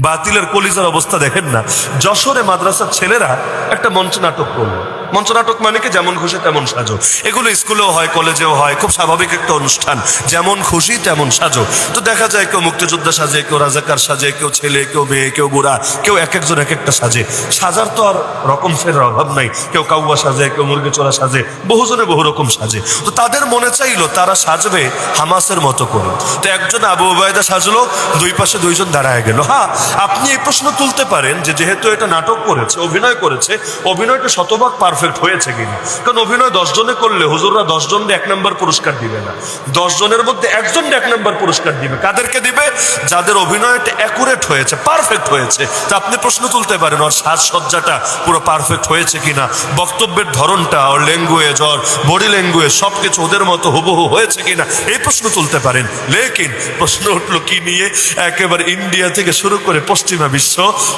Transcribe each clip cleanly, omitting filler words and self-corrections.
বাতিলের কলিজার অবস্থা দেখেন না। যশোরে মাদ্রাসার ছেলেরা একটা মঞ্চ নাটক করলো। মঞ্চ নাটক মানে কি, যেমন খুশি তেমন সাজো। এগুলো স্কুলেও হয়, কলেজেও হয়, খুব স্বাভাবিক একটা অনুষ্ঠান, যেমন খুশি তেমন সাজো। তো দেখা যায় কেউ মুক্তিযোদ্ধা সাজে, কেউ রাজাকার সাজে, কেউ ছেলে, কেউ মেয়ে, কেউ বুড়া, কেউ এক একজন এক একটা সাজে। সাজার তো আর রকম ফের অভাব নাই। কেউ কাউয়া সাজে, কেউ মুরগি চোরা সাজে, বহুজনে বহু রকম সাজে। তো তাদের মনে চাইলো তারা সাজবে হামাসের মতো করে। তো একজন আবু ওবায়দা সাজলো, দুই পাশে দুইজন দাঁড়ায় গেল। হ্যাঁ, আপনি এই প্রশ্ন তুলতে পারেন যে যেহেতু এটা নাটক করেছে, অভিনয় করেছে, অভিনয়টা শতভাগ পারফেক্ট হয়েছে কিনা। কারণ অভিনয় 10 জনে করলে হুজুররা 10 জনকে 1 নম্বর পুরস্কার দিবে না, 10 জনের মধ্যে একজনকে 1 নম্বর পুরস্কার দিবে। কাদেরকে দিবে? যাদের অভিনয়টা অ্যাকুরেট হয়েছে, পারফেক্ট হয়েছে। তা আপনি প্রশ্ন তুলতে পারেন ওর সাজসজ্জাটা পুরো পারফেক্ট হয়েছে কিনা, বক্তব্যের ধরনটা, ওর ল্যাঙ্গুয়েজ, ওর বডি ল্যাঙ্গুয়েজ সবকিছু ওদের মতো হুবহু হয়েছে কিনা, এই প্রশ্ন তুলতে পারেন। লেকিন প্রশ্ন উঠলো কি নিয়ে? একেবারে ইন্ডিয়া থেকে শুরু করে পশ্চিমা বিশ্ব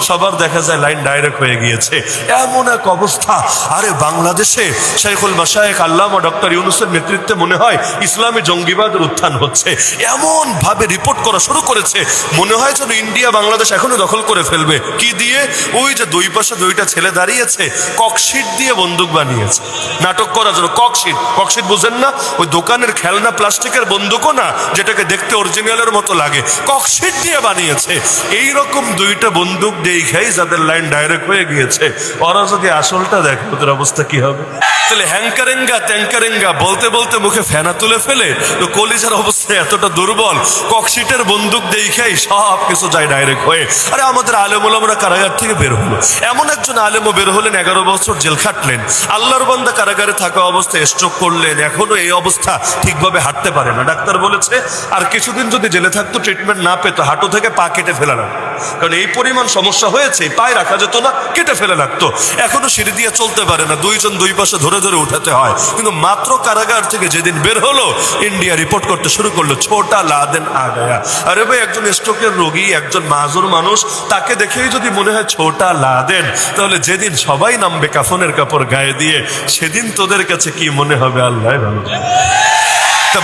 সবার দেখা যায় লাইন ডাইরেক্ট হয়ে গিয়েছে। এমন এক অবস্থা, আরে বাংলাদেশে শাইখুল মাশায়েখ আল্লামা ডক্টর ইউনূসের নেতৃত্বে মনে হয় ইসলামী জঙ্গিবাদের উত্থান হচ্ছে। এমন ভাবে রিপোর্ট করা শুরু করেছে, মনে হয় যেন ইন্ডিয়া বাংলাদেশ এখনই দখল করে ফেলবে। কি দিয়ে? ওই যে দুই পাশে দুইটা ছেলে দাঁড়িয়েছে, ককশিট দিয়ে বন্দুক বানিয়েছে নাটক করার জন্য। ককশিট, ককশিট বুঝেন না? ওই দোকানের খেলনা প্লাস্টিকের বন্দুকও না, যেটাকে দেখতে অরিজিনালের মতো লাগে, ককশিট দিয়ে বানিয়েছে। এইরকম দুইটা বন্দুক দেখাই যাদের লাইন ডাইরেক্ট হয়ে গিয়েছে, ওরা যদি আসলটা দেখে ওদের অবস্থা কি হবে? তাহলে হ্যাঙ্কারেঙ্গা ট্যাঙ্কারেঙ্গা বলতে বলতে মুখে ফেনা তুলে ফেলে, তো কলিজার অবস্থা এতটা দুর্বল, ককশিটের বন্দুক দেখাই সব কিছু যায় ডাইরেক্ট হয়ে। আরে আমাদের আলেম ওলামারা কারাগার থেকে বের হলো, এমন একজন আলেমও বের হলেন, 11 বছর জেল খাটলেন, আল্লাহর বান্দা কারাগারে থাকা অবস্থায় স্ট্রোক করলেন, এখনো এই অবস্থা, ঠিকভাবে হাঁটতে পারে না। ডাক্তার বলেছে আর কিছুদিন যদি জেলে থাকতো, ট্রিটমেন্ট না পেতো, হাঁটু থেকে পা কেটে ফেলা লাগতো। কারণ এই পরিমাণ সমস্যা হয়েছে, পায়ে রাখা যেত না, কেটে ফেলে লাগতো। এখনো সিঁড়ি দিয়ে চলতে পারে না, দুইজন দুই পাশে ধরে ধরে উঠাতে হয়। কিন্তু মাত্র কারাগার থেকে যেদিন বের হলো, ইন্ডিয়া রিপোর্ট করতে শুরু করলো, ছোটা লাদেন আ গায়া। আরে ভাই, একজন স্ট্রোকের রোগী, একজন মাজুর মানুষ, তাকে দেখেই যদি মনে হয় ছোটা লাদেন, তাহলে যেদিন সবাই নামবে কাফনের কাপড় গায়ে দিয়ে, সেদিন তোদের কাছে কি মনে হবে আল্লাহ ভালো জানে।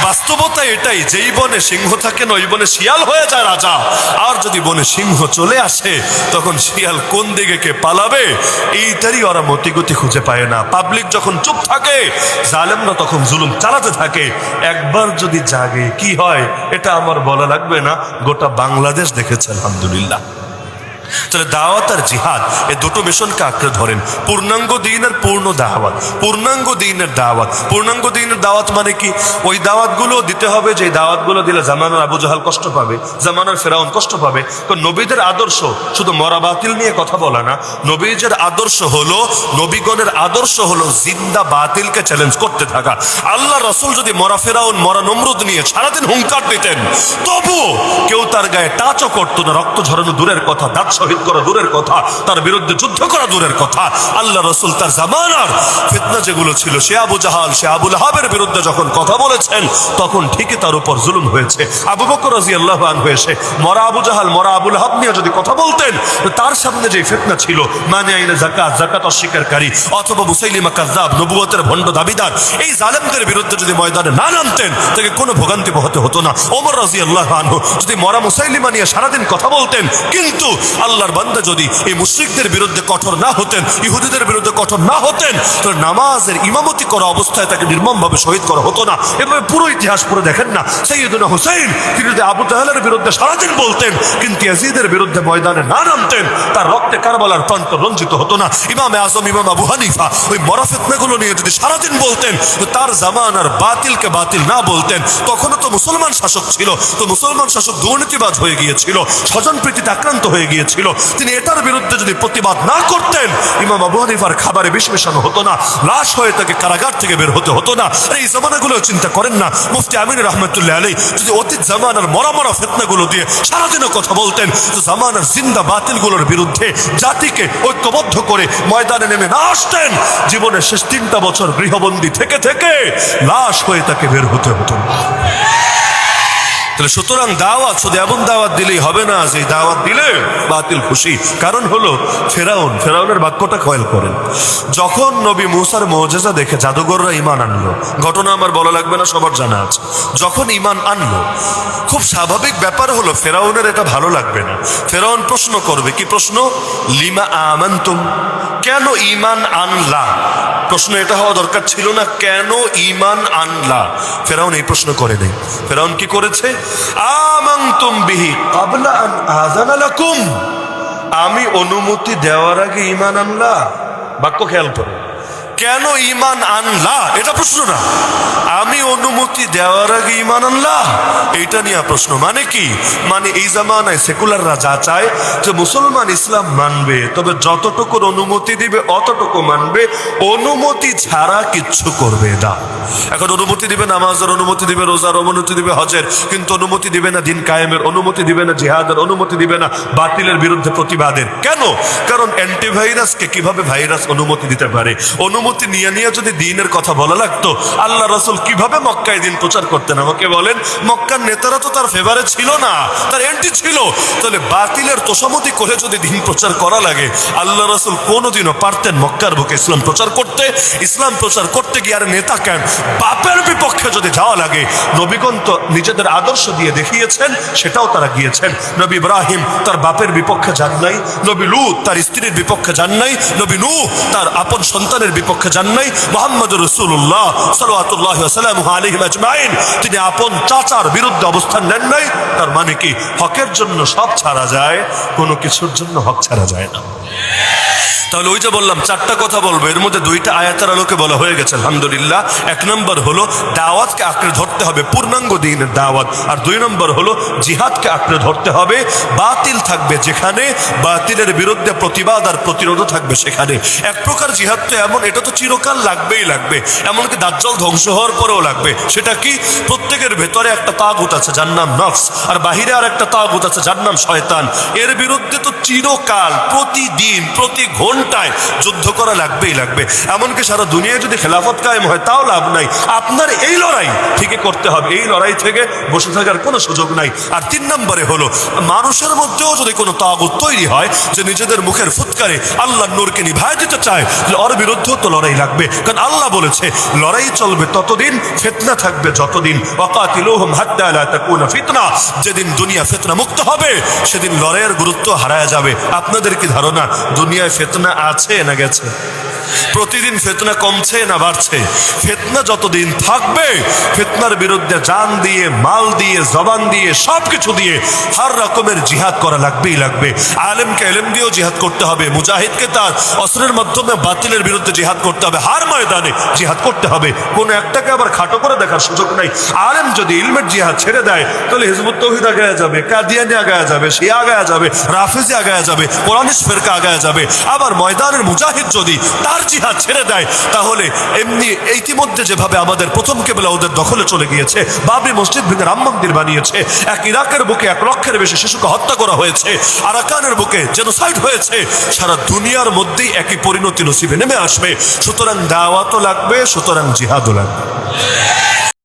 বাস্তবতা এটাই, যেই বনে সিংহ থাকে না, ওই বনে শিয়াল হয়ে যায় রাজা। আর যদি বনে সিংহ চলে আসে, তখন শিয়াল কোন দিকে কে পালাবে, এইটারই ওরা মতিগতি খুঁজে পায় না। পাবলিক যখন চুপ থাকে, জালেমরা তখন জুলুম চালাতে থাকে। একবার যদি জাগে কি হয়, এটা আমার বলা লাগবে না, গোটা বাংলাদেশ দেখেছে আলহামদুলিল্লাহ। তাহলে দাওয়াত আর জিহাদ, এই দুটো মিশনকে আঁকড়ে ধরেন। পূর্ণাঙ্গ দিনের পূর্ণ দাওয়াত, পূর্ণাঙ্গ দিনের দাওয়াত। পূর্ণাঙ্গ দিনের দাওয়াত মানে কি? ওই দাওয়াতগুলো দিতে হবে যে দাওয়াতগুলো দিলে জামানার আবু জাহাল কষ্ট পাবে, জামানার ফেরাউন কষ্ট পাবে। কারণ নবীদের আদর্শ শুধু মরা বাতিল নিয়ে কথা বলা না, নবীদের আদর্শ হলো, নবীগণের আদর্শ হলো জিন্দা বাতিলকে চ্যালেঞ্জ করতে থাকা। আল্লাহ রাসূল যদি মরা ফেরাউন, মরা নমরুদ নিয়ে সারাদিন হুঙ্কার দিতেন, তবু কেউ তার গায়ে টাচও করতো না। রক্ত ঝরানো দূরের কথা, দাঁত শহীদ করা দূরের কথা, তার বিরুদ্ধে যুদ্ধ করা দূরের কথা। আল্লাহ রাসূল তার জামানার ফিতনা যেগুলো ছিল, সে আবু জাহাল, সে আবু লাহাবের বিরুদ্ধে যখন কথা বলেছেন, তখন ঠিকই তার উপর জুলুম হয়েছে। আবু বকর রাদিয়াল্লাহু আনহু এসে মরা আবু জাহাল, মরা আবু লাহাব নিয়ে যদি কথা বলতেন, তার সামনে যে ফিতনা ছিল, মানে আইনে যাকাত, যাকাত অস্বীকারী, অথবা মুসাইলিমা কাযযাব, নবুয়তের ভণ্ড দাবিদার, এই জালেমদের বিরুদ্ধে যদি ময়দানে না নামতেন, তাকে কোনো ভোগান্তি পোহাতে হতো না। ওমর রাদিয়াল্লাহু আনহু যদি মরা মুসাইলিমা নিয়ে সারাদিন কথা বলতেন, কিন্তু আল্লাহর বান্দা যদি এই মুশরিকদের বিরুদ্ধে কঠোর না হতেন, ইহুদিদের বিরুদ্ধে কঠোর না হতেন, তো নামাজের ইমামতি করা অবস্থায় তাকে নির্মমভাবে শহীদ করা হতো না। এভাবে পুরো ইতিহাস পড়ে দেখেন না, সাইয়্যিদুনা হুসাইন, তিনি যদি আবু জাহেলের বিরুদ্ধে সারাদিন বলতেন, কিন্তু ইয়াজিদের বিরুদ্ধে ময়দানে না নামতেন, তার রক্তে কারবালার প্রান্ত রঞ্জিত হতো না। ইমামে আজম ইমাম আবু হানিফা ওই মরা ফিতনাগুলো নিয়ে যদি সারাদিন বলতেন, তো তার জামানার বাতিলকে বাতিল না বলতেন, তখনও তো মুসলমান শাসক ছিল, তো মুসলমান শাসক দুর্নীতিবাজ হয়ে গিয়েছিল, স্বজনপ্রীতিতে আক্রান্ত হয়ে গিয়েছিল। তিনি এটার বিরুদ্ধে যদি প্রতিবাদ না করতেন, ইমাম আবু হানিফার খাবারে বিষ মেশানো হতো না, লাশ হয়ে তাকে কারাগার থেকে বের হতে হতো না। আর এই জামানাগুলো চিন্তা করেন না, মুফতি আমিন রহমতুল্লাহ আলাইহি যদি অতীত জামানার মরা মরা ফিতনাগুলো দিয়ে সারাদিনও কথা বলতেন, তো জামানার জিন্দা বাতিলগুলোর বিরুদ্ধে জাতিকে ঐক্যবদ্ধ করে ময়দানে নেমে না আসতেন, জীবনের শেষ 3টা বছর গৃহবন্দী থেকে থেকে লাশ হয়ে তাকে বের হতে হতো না। তাহলে সুতরাং দাওয়াত শুধু এমন দাওয়াত দিলেই হবে না যে দাওয়াত দিলে বাতিল খুশি। কারণ হলো ফেরাউনের বাক্যটা খেয়াল করেন, যখন নবী মূসার মুজিজা দেখে জাদুঘররা ঈমান আনলো, ঘটনা আমার বলা লাগবে না, সবার জানা আছে। যখন ঈমান আনলো, খুব স্বাভাবিক ব্যাপার হলো ফেরাউনের এটা ভালো লাগবে না। ফেরাউন প্রশ্ন করবে, কি প্রশ্ন? লিমা আমানতুম, কেন ঈমান আনলা? প্রশ্ন এটা হওয়া দরকার ছিল না, কেন ঈমান আনলা? ফেরাউন এই প্রশ্ন করে নাই। ফেরাউন কি করেছে? আমানতুম বিহি ক্বাবলা আন আযানা লাকুম, আমি অনুমতি দেওয়ার আগে ঈমান আনলা। বাক্য খেয়াল করো, কেন ঈমান আনলা এটা প্রশ্ন না, আমি অনুমতি দেওয়ার আগে ঈমান আনলা এইটা নিয়ে প্রশ্ন। মানে কি? মানে এই জামানায় সেকুলাররা যা চায় যে মুসলমান ইসলাম মানবে, তবে যতটুকু অনুমতি দিবে অতটুকু মানবে, অনুমতি ছাড়া কিচ্ছু করবে না। এখন অনুমতি দিবে নামাজের, অনুমতি দিবে রোজার, অনুমতি দিবে হজের, কিন্তু অনুমতি দিবে না দিন কায়েমের, অনুমতি দিবে না জিহাদের, অনুমতি দিবে না বাতিলের বিরুদ্ধে প্রতিবাদের। কেন? কারণ অ্যান্টিভাইরাসকে কিভাবে ভাইরাস অনুমতি দিতে পারে? অনুমতি নিয়ে নিয়ে যদি দিনের কথা বলা লাগতো, আল্লাহ রাসূল কিভাবে মক্কায় দিন প্রচার করতেন? আমাকে বলেন, মক্কার নেতারা তো তার ফেভারে ছিল না, তার অ্যান্টি ছিল। তাহলে বাতিলের তোষামতি করে যদি দিন প্রচার করা লাগে, আল্লাহ রাসূল কোনোদিনও পারতেন মক্কার বুকে ইসলাম প্রচার করতে? ইসলাম প্রচার করতে গিয়ে আর নেতা কেন, বাপের বিপক্ষে যদি যাওয়া লাগে, নবীগণ তো নিজেদের আদর্শ দিয়ে দেখিয়েছেন, সেটাও তারা গিয়েছেন। নবী ইব্রাহিম তার বাপের বিপক্ষে যান নাই, নবী লূত তার স্ত্রীর বিপক্ষে যান নাই, নবী নূহ তার আপন সন্তানের বিপক্ষে যান নাই, মুহাম্মদুর রাসূলুল্লাহ সাল্লাল্লাহু আলাইহি আজমাইন তিনি আপন চাচার বিরুদ্ধে অবস্থান নেন নাই। তার মানে কি? হকের জন্য সব ছাড়া যায়, কোনো কিছুর জন্য হক ছাড়া যায় না। তাহলে ওই যে বললাম চারটা কথা বলবো, এর মধ্যে দুইটা আয়াতের আলোকে বলা হয়ে গেছে আলহামদুলিল্লাহ। এক নম্বর হলো দাওয়াতকে আঁকড়ে ধরতে হবে, পূর্ণাঙ্গ দ্বীনের দাওয়াত। আর দুই নম্বর হলো জিহাদকে আঁকড়ে ধরতে হবে। বাতিল থাকবে যেখানে, বাতিলের বিরুদ্ধে প্রতিবাদ আর প্রতিরোধ থাকবে সেখানে। এক প্রকার জিহাদ তো এমন, এটা তো চিরকাল লাগবেই লাগবে, এমনকি দাজ্জাল ধ্বংস হওয়ার পরেও লাগবে। সেটা কি? প্রত্যেকের ভেতরে একটা তাগুত আছে যার নাম নফস, আর বাহিরে আর একটা তাগুত আছে যার নাম শয়তান। এর বিরুদ্ধে তো চিরকাল, প্রতিদিন, প্রতি ঘন্টায় যুদ্ধ করা লাগবেই লাগবে। এমনকি সারা দুনিয়ায় যদি খেলাফত কায়েম হয় তাও লাভ নাই, আপনার এই লড়াই ঠিকই করতে হবে। এই লড়াই থেকে বসে থাকার কোনো সুযোগ নাই। আর তিন নম্বরে হলো মানুষের মধ্যেও যদি কোনো তাগুত তৈরি হয় যে নিজেদের মুখের ফুৎকারে আল্লাহর নূরকে নিভায় দিতে চায়, ওর বিরুদ্ধেও তো লড়াই লাগবে। কারণ আল্লাহ বলেছে লড়াই চলবে ততদিন, ফিতনা থাকবে যতদিন। ওয়াকাতিলুহুম হাত্তা লা তাকুনা ফিতনা, যেদিন দুনিয়া ফিতনা মুক্ত হবে সেদিন লড়াইয়ের গুরুত্ব হারায় যাবে। আপনাদের কি ধারণা দুনিয়ায় ফিতনা আছে না গেছে? প্রতিদিন ফিতনা কমছে না বাড়ছে? ফিতনা যতদিন থাকবে, ফিতনার বিরুদ্ধে জান দিয়ে, মাল দিয়ে, জবান দিয়ে, সবকিছু দিয়ে হর রকমের জিহাদ করা লাগবেই লাগবে। আলেমকে ইলম দিয়েও জিহাদ করতে হবে, মুজাহিদকে তার অস্ত্রের মাধ্যমে বাতিলের বিরুদ্ধে জিহাদ করতে হবে, হার ময়দানে জিহাদ করতে হবে। কোনো একটাকে আবার খাটো করে দেখার সুযোগ নাই। আলেম যদি ইলমের জিহাদ ছেড়ে দেয়, তাহলে হিজবুত তাওহীদ আগায়া যাবে, কাদিয়ানি আগায়া যাবে, শিয়া আগায়া যাবে, রাফিজি আগায়া যাবে, কোরআনিস ফিরকা আগায়া যাবে। আবার ময়দানের মুজাহিদ যদি তার জিহাদ ছেড়ে দেয়, তাহলে এমনি ইতিমধ্যে যেভাবে আমাদের প্রথম কেবলা ওদের দখলে চলে গিয়েছে, বাবরি মসজিদ ভেঙে রাম মন্দির বানিয়েছে, এক ইরাকের বুকে 1 লক্ষের বেশি শিশুকে হত্যা করা হয়েছে, আরাকানের বুকে জেনোসাইড হয়েছে, সারা দুনিয়ার মধ্যেই একই পরিণতি নসিবে নেমে আসবে। সুতরাং দাওয়াতও লাগবে, সুতরাং জিহাদও লাগবে।